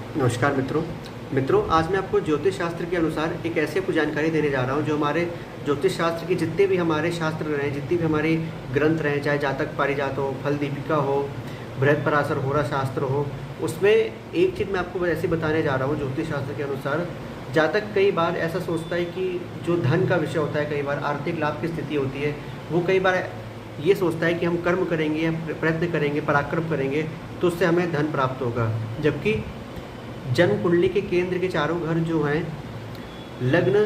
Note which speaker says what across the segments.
Speaker 1: नमस्कार मित्रों, आज मैं आपको ज्योतिष शास्त्र के अनुसार एक ऐसे आपको जानकारी देने जा रहा हूँ जो हमारे ज्योतिष शास्त्र के जितने भी हमारे शास्त्र रहे, जितने भी हमारे ग्रंथ रहे, चाहे जातक पारिजात हो, फल दीपिका हो, बृहत्पराशर होरा शास्त्र हो, उसमें एक चीज़ मैं आपको ऐसे बताने जा रहा हूँ ज्योतिष शास्त्र के अनुसार। जातक कई बार ऐसा सोचता है कि जो धन का विषय होता है, कई बार आर्थिक लाभ की स्थिति होती है, वो कई बार ये सोचता है कि हम कर्म करेंगे या प्रयत्न करेंगे, पराक्रम करेंगे तो उससे हमें धन प्राप्त होगा। जबकि जन्म कुंडली के केंद्र के चारों घर जो हैं, लग्न,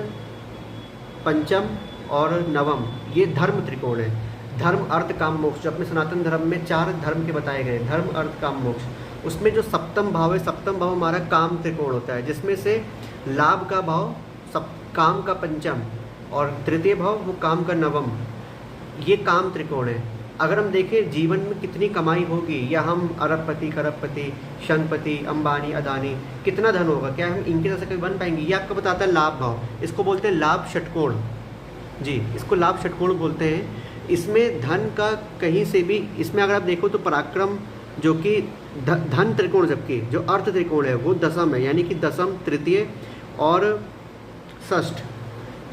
Speaker 1: पंचम और नवम, ये धर्म त्रिकोण है। धर्म अर्थ काम मोक्ष, जो अपने सनातन धर्म में 4 धर्म के बताए गए, धर्म अर्थ काम मोक्ष, उसमें जो सप्तम भाव है, सप्तम भाव हमारा काम त्रिकोण होता है, जिसमें से लाभ का भाव काम का पंचम और तृतीय भाव वो काम का नवम, ये काम त्रिकोण है। अगर हम देखें जीवन में कितनी कमाई होगी, या हम अरबपति, खरबपति, शनपति, अंबानी, अदानी, कितना धन होगा, क्या हम इनके जैसे कभी बन पाएंगे? ये आपको बताता है लाभ भाव। इसको बोलते हैं लाभ षटकोण। जी, इसको लाभ षटकोण बोलते हैं। इसमें धन का कहीं से भी, इसमें अगर आप देखो तो पराक्रम जो कि धन त्रिकोण, जबकि जो अर्थ त्रिकोण है वो दसम है, यानी कि दसम, तृतीय और षष्ठ,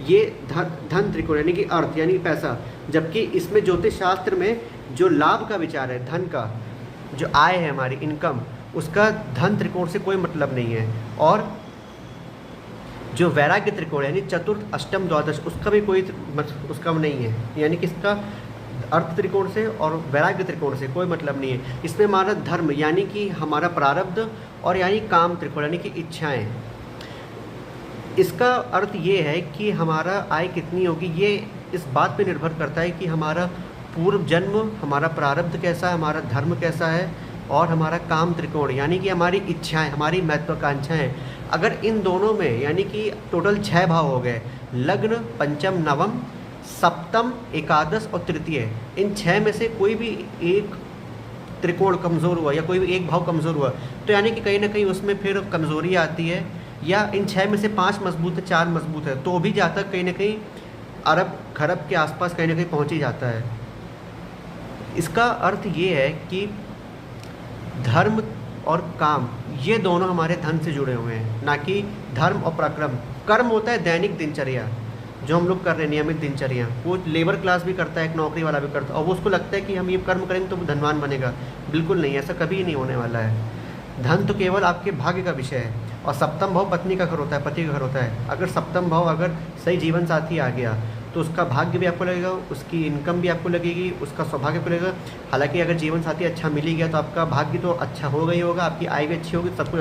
Speaker 1: ये धन त्रिकोण यानी कि अर्थ यानी कि पैसा। जबकि इसमें ज्योतिष शास्त्र में जो लाभ का विचार है, धन का जो आय है, हमारी इनकम, उसका धन त्रिकोण से कोई मतलब नहीं है। और जो वैराग्य त्रिकोण यानी चतुर्थ, अष्टम, द्वादश, उसका भी कोई उसका नहीं है, यानी कि इसका अर्थ त्रिकोण से और वैराग्य त्रिकोण से कोई मतलब नहीं है। इसमें हमारा धर्म यानी कि हमारा प्रारब्ध और यानी काम त्रिकोण यानी कि इच्छाएं। इसका अर्थ ये है कि हमारा आय कितनी होगी, ये इस बात पे निर्भर करता है कि हमारा पूर्व जन्म, हमारा प्रारब्ध कैसा है, हमारा धर्म कैसा है, और हमारा काम त्रिकोण यानी कि हमारी इच्छाएं, हमारी महत्वाकांक्षाएं। अगर इन दोनों में यानी कि टोटल 6 भाव हो गए, लग्न, पंचम, नवम, सप्तम, एकादश और तृतीय, इन 6 में से कोई भी एक त्रिकोण कमज़ोर हुआ या कोई भी एक भाव कमज़ोर हुआ तो यानी कि कहीं ना कहीं उसमें फिर कमज़ोरी आती है। या इन 6 में से 5 मजबूत है, 4 मजबूत है, तो भी जातक कहीं ना कहीं अरब खरब के आसपास कहीं ना कहीं पहुंच ही जाता है। इसका अर्थ ये है कि धर्म और काम ये दोनों हमारे धन से जुड़े हुए हैं, ना कि धर्म और पराक्रम। कर्म होता है दैनिक दिनचर्या, जो हम लोग कर रहे हैं नियमित दिनचर्या, वो लेबर क्लास भी करता है, एक नौकरी वाला भी करता है, और वो उसको लगता है कि हम ये कर्म करेंगे तो वो धनवान बनेगा। बिल्कुल नहीं, ऐसा कभी नहीं होने वाला है। धन तो केवल आपके भाग्य का विषय है। और सप्तम भाव पत्नी का घर होता है, पति का घर होता है। अगर सप्तम भाव अगर सही जीवन साथी आ गया तो उसका भाग्य भी आपको लगेगा, उसकी इनकम भी आपको लगेगी, उसका सौभाग्य आपको लगेगा। हालांकि अगर जीवन साथी अच्छा मिल ही गया तो आपका भाग्य तो अच्छा होगा ही होगा, आपकी आय भी अच्छी होगी, सब कुछ